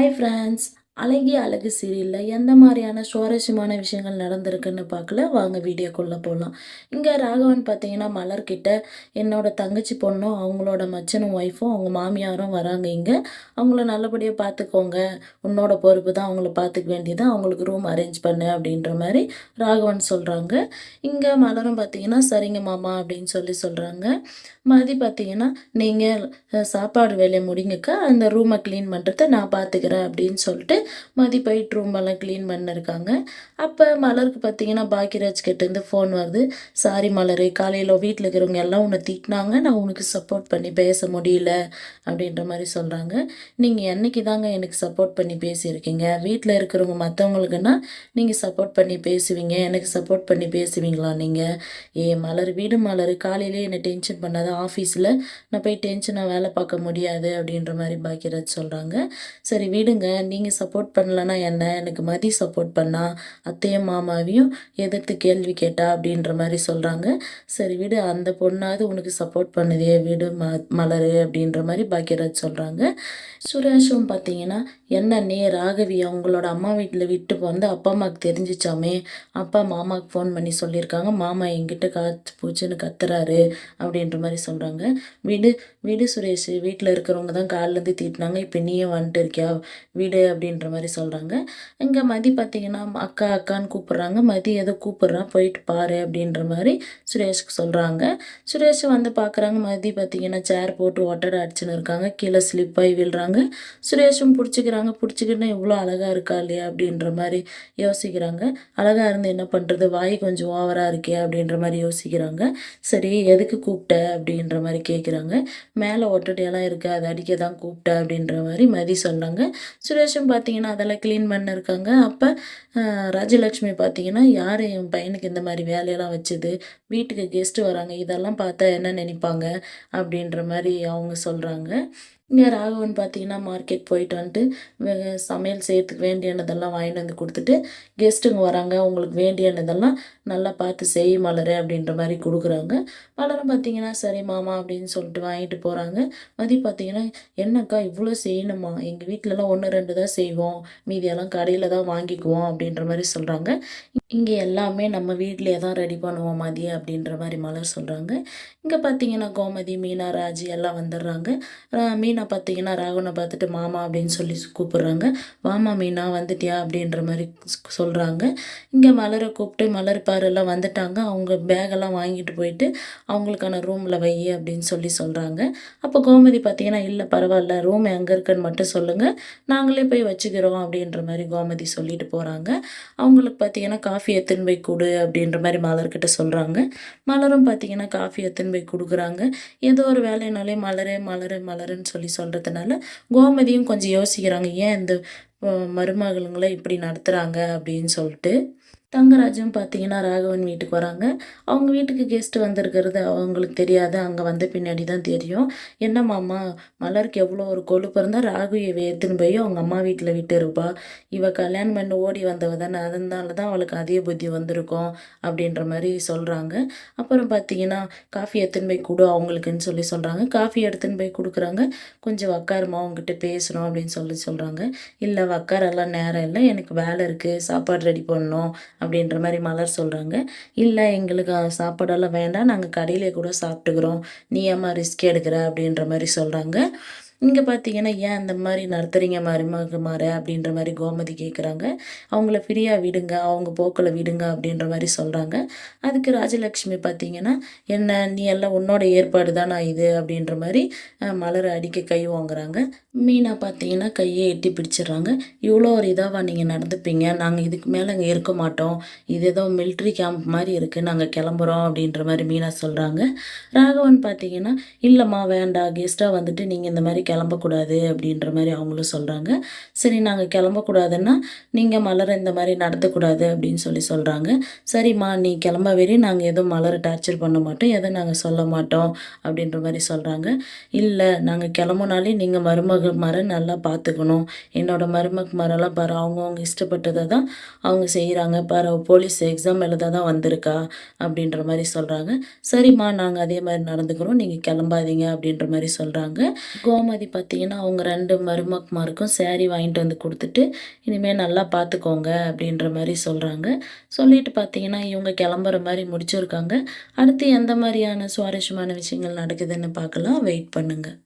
Hi friends. அழகிய அழகு சீரியலில் எந்த மாதிரியான சுவாரஸ்யமான விஷயங்கள் நடந்திருக்குன்னு பார்க்கல, வாங்க வீடியோக்குள்ளே போகலாம். இங்கே ராகவன் பார்த்தீங்கன்னா மலர்கிட்ட என்னோட தங்கச்சி பொண்ணும் அவங்களோட மச்சனும் ஒய்ஃபும் அவங்க மாமியாரும் வராங்க இங்கே, அவங்கள நல்லபடியாக பார்த்துக்கோங்க, உன்னோட பொறுப்பு தான், அவங்கள பார்த்துக்க வேண்டியது, அவங்களுக்கு ரூம் அரேஞ்ச் பண்ணு அப்படின்ற மாதிரி ராகவன் சொல்கிறாங்க. இங்கே மலரும் பார்த்தீங்கன்னா சரிங்க மாமா அப்படின்னு சொல்கிறாங்க. மதி பார்த்தீங்கன்னா நீங்கள் சாப்பாடு வேலையை முடிங்கக்கா, அந்த ரூமை க்ளீன் பண்ணுறத நான் பார்த்துக்கிறேன் அப்படின்னு சொல்லிட்டு மதி போயிட்டு ரூமெல்லாம் க்ளீன் பண்ணிருக்காங்க. அப்போ மலருக்கு பார்த்தீங்கன்னா பாக்கியராஜ் கிட்டேருந்து ஃபோன் வருது. சாரி மலர், காலையில் வீட்டில் இருக்கிறவங்க எல்லாம் உன்னை திட்டினாங்க, நான் உனக்கு சப்போர்ட் பண்ணி பேச முடியல அப்படின்ற மாதிரி சொல்கிறாங்க. நீங்கள் என்னைக்கு தாங்க எனக்கு சப்போர்ட் பண்ணி பேசியிருக்கீங்க? வீட்டில் இருக்கிறவங்க மற்றவங்களுக்குன்னா நீங்கள் சப்போர்ட் பண்ணி பேசுவீங்க, எனக்கு சப்போர்ட் பண்ணி பேசுவீங்களா நீங்கள்? மலர் வீடு மலர், காலையிலே என்னை டென்ஷன் பண்ணாத, ஆஃபீஸில் நான் போய் டென்ஷனாக வேலை பார்க்க முடியாது அப்படின்ற மாதிரி பாக்கியராஜ் சொல்கிறாங்க. சரி விடுங்க, நீங்கள் சப்போர்ட் பண்ணலன்னா என்ன, எனக்கு மதி சப்போர்ட் பண்ணா, அத்தையும் மாமாவையும் எதிர்த்து கேள்வி கேட்டா அப்படின்ற மாதிரி சொல்கிறாங்க. சரி விடு, அந்த பொண்ணாவது உனக்கு சப்போர்ட் பண்ணுதே, விடு மலர் அப்படின்ற மாதிரி பாக்கியராஜ் சொல்கிறாங்க. சுரேஷும் பார்த்தீங்கன்னா என்ன நீ ராகவி அவங்களோட அம்மா வீட்டில் விட்டு வந்து அப்பா அம்மாவுக்கு தெரிஞ்சிச்சாமே, அப்பா மாமாவுக்கு ஃபோன் பண்ணி சொல்லியிருக்காங்க, மாமா என்கிட்ட காத்து பூச்சின்னு கத்துறாரு அப்படின்ற மாதிரி சொல்கிறாங்க. விடு விடு சுரேஷ், வீட்டில் இருக்கிறவங்க தான் காலிலேருந்து தீட்டினாங்க, இப்போ நீயும் வந்துட்டு இருக்கியா, விடு அப்படின்ற மாதிரி சொல்கிறாங்க. இங்கே மதி பார்த்தீங்கன்னா அக்கா அக்கான்னு கூப்பிட்றாங்க. மதி ஏதோ கூப்பிட்றான், போயிட்டு பாரு அப்படின்ற மாதிரி சுரேஷ்க்கு சொல்கிறாங்க. சுரேஷ் வந்து பார்க்குறாங்க, மதி பார்த்தீங்கன்னா சேர் போட்டு ஒட்டடை அடிச்சுன்னு இருக்காங்க, கீழே ஸ்லிப்பாகி விழுறாங்க. சுரேஷும் பிடிச்சிக்கின்னு இவ்வளோ அழகாக இருக்கா இல்லையா அப்படின்ற மாதிரி யோசிக்கிறாங்க. அழகாக இருந்து என்ன பண்ணுறது, வாய் கொஞ்சம் ஓவராக இருக்கே அப்படின்ற மாதிரி யோசிக்கிறாங்க. சரி எதுக்கு கூப்பிட்ட அப்படின்ற மாதிரி கேட்குறாங்க. மேலே ஒட்டடையெல்லாம் இருக்குது, அதை அடிக்க தான் கூப்பிட்ட அப்படின்ற மாதிரி மதி சொன்னாங்க. சுரேஷும் பார்த்தீங்கன்னா அதெல்லாம் க்ளீன் பண்ணிருக்காங்க. அப்போ ராஜலக்ஷ்மி பார்த்தீங்கன்னா யார் என் பையனுக்கு இந்த மாதிரி வேலையெல்லாம் வச்சுது, வீட்டுக்கு கெஸ்ட்டு வராங்க, இதெல்லாம் பார்த்தா என்ன நினைப்பாங்க அப்படின்ற மாதிரி அவங்க சொல்கிறாங்க. இங்கே ராகவன் பார்த்தீங்கன்னா மார்க்கெட் போயிட்டு வந்துட்டு சமையல் செய்யறதுக்கு வேண்டியானதெல்லாம் வாங்கிட்டு வந்து கொடுத்துட்டு, கெஸ்ட்டுங்க வராங்க, உங்களுக்கு வேண்டியானதெல்லாம் நல்லா பார்த்து செய் மலர் அப்படின்ற மாதிரி கொடுக்குறாங்க. மலரும் பார்த்தீங்கன்னா சரி மாமா அப்படின்னு சொல்லிட்டு வாங்கிட்டு போகிறாங்க. மதி பார்த்தீங்கன்னா என்னக்கா இவ்வளோ செய்யணுமா, எங்கள் வீட்டிலலாம் 1 2 தான் செய்வோம், மீதியெல்லாம் கடையில் தான் வாங்கிக்குவோம் அப்படின்ற மாதிரி சொல்கிறாங்க. இங்கே எல்லாமே நம்ம வீட்டிலே தான் ரெடி பண்ணுவோம் மதியம் அப்படின்ற மாதிரி மலர் சொல்கிறாங்க. இங்கே பார்த்தீங்கன்னா கோமதி, மீனா, ராஜி எல்லாம் வந்துடுறாங்க. மீனா பார்த்தீங்கன்னா ராகவனை பார்த்துட்டு மாமா அப்படின்னு சொல்லி கூப்பிட்றாங்க. வாமா மீனா வந்துட்டியா அப்படின்ற மாதிரி சொல்கிறாங்க. இங்கே மலரை கூப்பிட்டு மலர் பாரு எல்லாம் வந்துட்டாங்க, அவங்க பேகெல்லாம் வாங்கிட்டு போயிட்டு அவங்களுக்கான ரூமில் வை அப்படின்னு சொல்கிறாங்க. அப்போ கோமதி பார்த்தீங்கன்னா இல்லை பரவாயில்ல, ரூம் எங்கே இருக்குன்னு மட்டும் சொல்லுங்கள், நாங்களே போய் வச்சுக்கிறோம் அப்படின்ற மாதிரி கோமதி சொல்லிட்டு போகிறாங்க. அவங்களுக்கு பார்த்தீங்கன்னா காஃபி எடுத்துன்னு போய் கொடு அப்படின்ற மாதிரி மலர்கிட்ட சொல்கிறாங்க. மலரும் பார்த்தீங்கன்னா காஃபி எடுத்துன்னு போய் கொடுக்குறாங்க. ஏதோ ஒரு வேலைனாலே மலரே மலரு மலருன்னு சொல்கிறதுனால கோமதியும் கொஞ்சம் யோசிக்கிறாங்க, ஏன் இந்த மருமகளுங்களை இப்படி நடத்துகிறாங்க அப்படின்னு சொல்லிட்டு. தங்கராஜும் பார்த்தீங்கன்னா ராகவன் வீட்டுக்கு வராங்க. அவங்க வீட்டுக்கு கெஸ்ட்டு வந்திருக்கிறது அவங்களுக்கு தெரியாது, அங்கே வந்த பின்னாடி தான் தெரியும். என்ன மாமா, மலருக்கு எவ்வளோ ஒரு கொழுப்பு இருந்தால் ராகு இவ எடுத்துன்னு போய் அவங்க அம்மா வீட்டில் விட்டு இருப்பா, இவள் கல்யாணம் பண்ணி ஓடி வந்தவ தானே, அதனால தான் அவளுக்கு அதே புத்தி வந்திருக்கும் அப்படின்ற மாதிரி சொல்கிறாங்க. அப்புறம் பார்த்தீங்கன்னா காஃபி எடுத்துன்னு போய் கொடு அவங்களுக்குன்னு சொல்கிறாங்க. காஃபி எடுத்துன்னு போய் கொடுக்குறாங்க. கொஞ்சம் உக்காருமா, அவங்ககிட்ட பேசணும் அப்படின்னு சொல்கிறாங்க. இல்லை உக்காரெல்லாம் நேரம் இல்லை, எனக்கு வேலை இருக்குது, சாப்பாடு ரெடி பண்ணணும் அப்படின்ற மாதிரி மலர் சொல்கிறாங்க. இல்லை எங்களுக்கு சாப்பாடெல்லாம் வேண்டாம், நாங்கள் கடையிலே கூட சாப்பிட்டுக்கிறோம், நீ ஏம்மா ரிஸ்க் எடுக்கிற அப்படின்ற மாதிரி சொல்கிறாங்க. இங்கே பார்த்தீங்கன்னா ஏன் அந்த மாதிரி நடத்துகிறீங்க மருமக அப்படின்ற மாதிரி கோமதி கேட்குறாங்க. அவங்கள ஃப்ரீயாக விடுங்க, அவங்க போக்கில் விடுங்க அப்படின்ற மாதிரி சொல்கிறாங்க. அதுக்கு ராஜலக்ஷ்மி பார்த்தீங்கன்னா என்ன நீ எல்லாம் உன்னோட ஏற்பாடு தான் நான் இது அப்படின்ற மாதிரி மலரை அடிக்க கை வாங்குறாங்க. மீனா பார்த்தீங்கன்னா கையை எட்டி பிடிச்சிடுறாங்க. இவ்வளோ ஒரு இதாவா நீங்கள் நடந்துப்பீங்க, நாங்கள் இதுக்கு மேலே அங்கே இருக்க மாட்டோம், இது ஏதோ மிலிட்ரி கேம்ப் மாதிரி இருக்குது, நாங்கள் கிளம்புறோம் அப்படின்ற மாதிரி மீனா சொல்கிறாங்க. ராகவன் பார்த்தீங்கன்னா இல்லைம்மா வேண்டாம், கெஸ்ட்டாக வந்துட்டு நீங்கள் இந்த மாதிரி கிளம்பக்கூடாது அப்படின்ற மாதிரி அவங்களும் சொல்கிறாங்க. சரி நாங்கள் கிளம்பக்கூடாதுன்னா நீங்கள் மலரை இந்த மாதிரி நடத்தக்கூடாது அப்படின்னு சொல்கிறாங்க. சரிம்மா நீ கிளம்ப வெறி, நாங்கள் எதுவும் மலரை டார்ச்சர் பண்ண மாட்டோம், எதுவும் நாங்கள் சொல்ல மாட்டோம் அப்படின்ற மாதிரி சொல்கிறாங்க. இல்லை நாங்கள் கிளம்புனாலே நீங்கள் மருமக நல்லா பார்த்துக்கணும், என்னோட மருமகெல்லாம் பாரு அவங்கவுங்க இஷ்டப்பட்டதை தான் அவங்க செய்கிறாங்க பாரு, போலீஸ் எக்ஸாம் எழுத தான் வந்திருக்கா அப்படின்ற மாதிரி சொல்கிறாங்க. சரிம்மா நாங்கள் அதே மாதிரி நடந்துக்கிறோம், நீங்கள் கிளம்பாதீங்க அப்படின்ற மாதிரி சொல்கிறாங்க. கோமதி பாக்கியவதி பார்த்தீங்கன்னா, அவங்க 2 மருமகமாருக்கும் சாரி வாங்கிட்டு வந்து குடுத்துட்டு, "இனிமே நல்லா பார்த்துக்கோங்க" அப்படின்ற மாரி சொல்றாங்க. சொல்லிட்டு பார்த்தீங்கன்னா, இவங்க கிளம்புற மாரி முடிச்சிருக்காங்க. அடுத்து எந்த மாரியான சுவாரஸ்யமான விஷயங்கள் நடக்குதுன்னு பார்க்கலாம். வெயிட் பண்ணுங்க.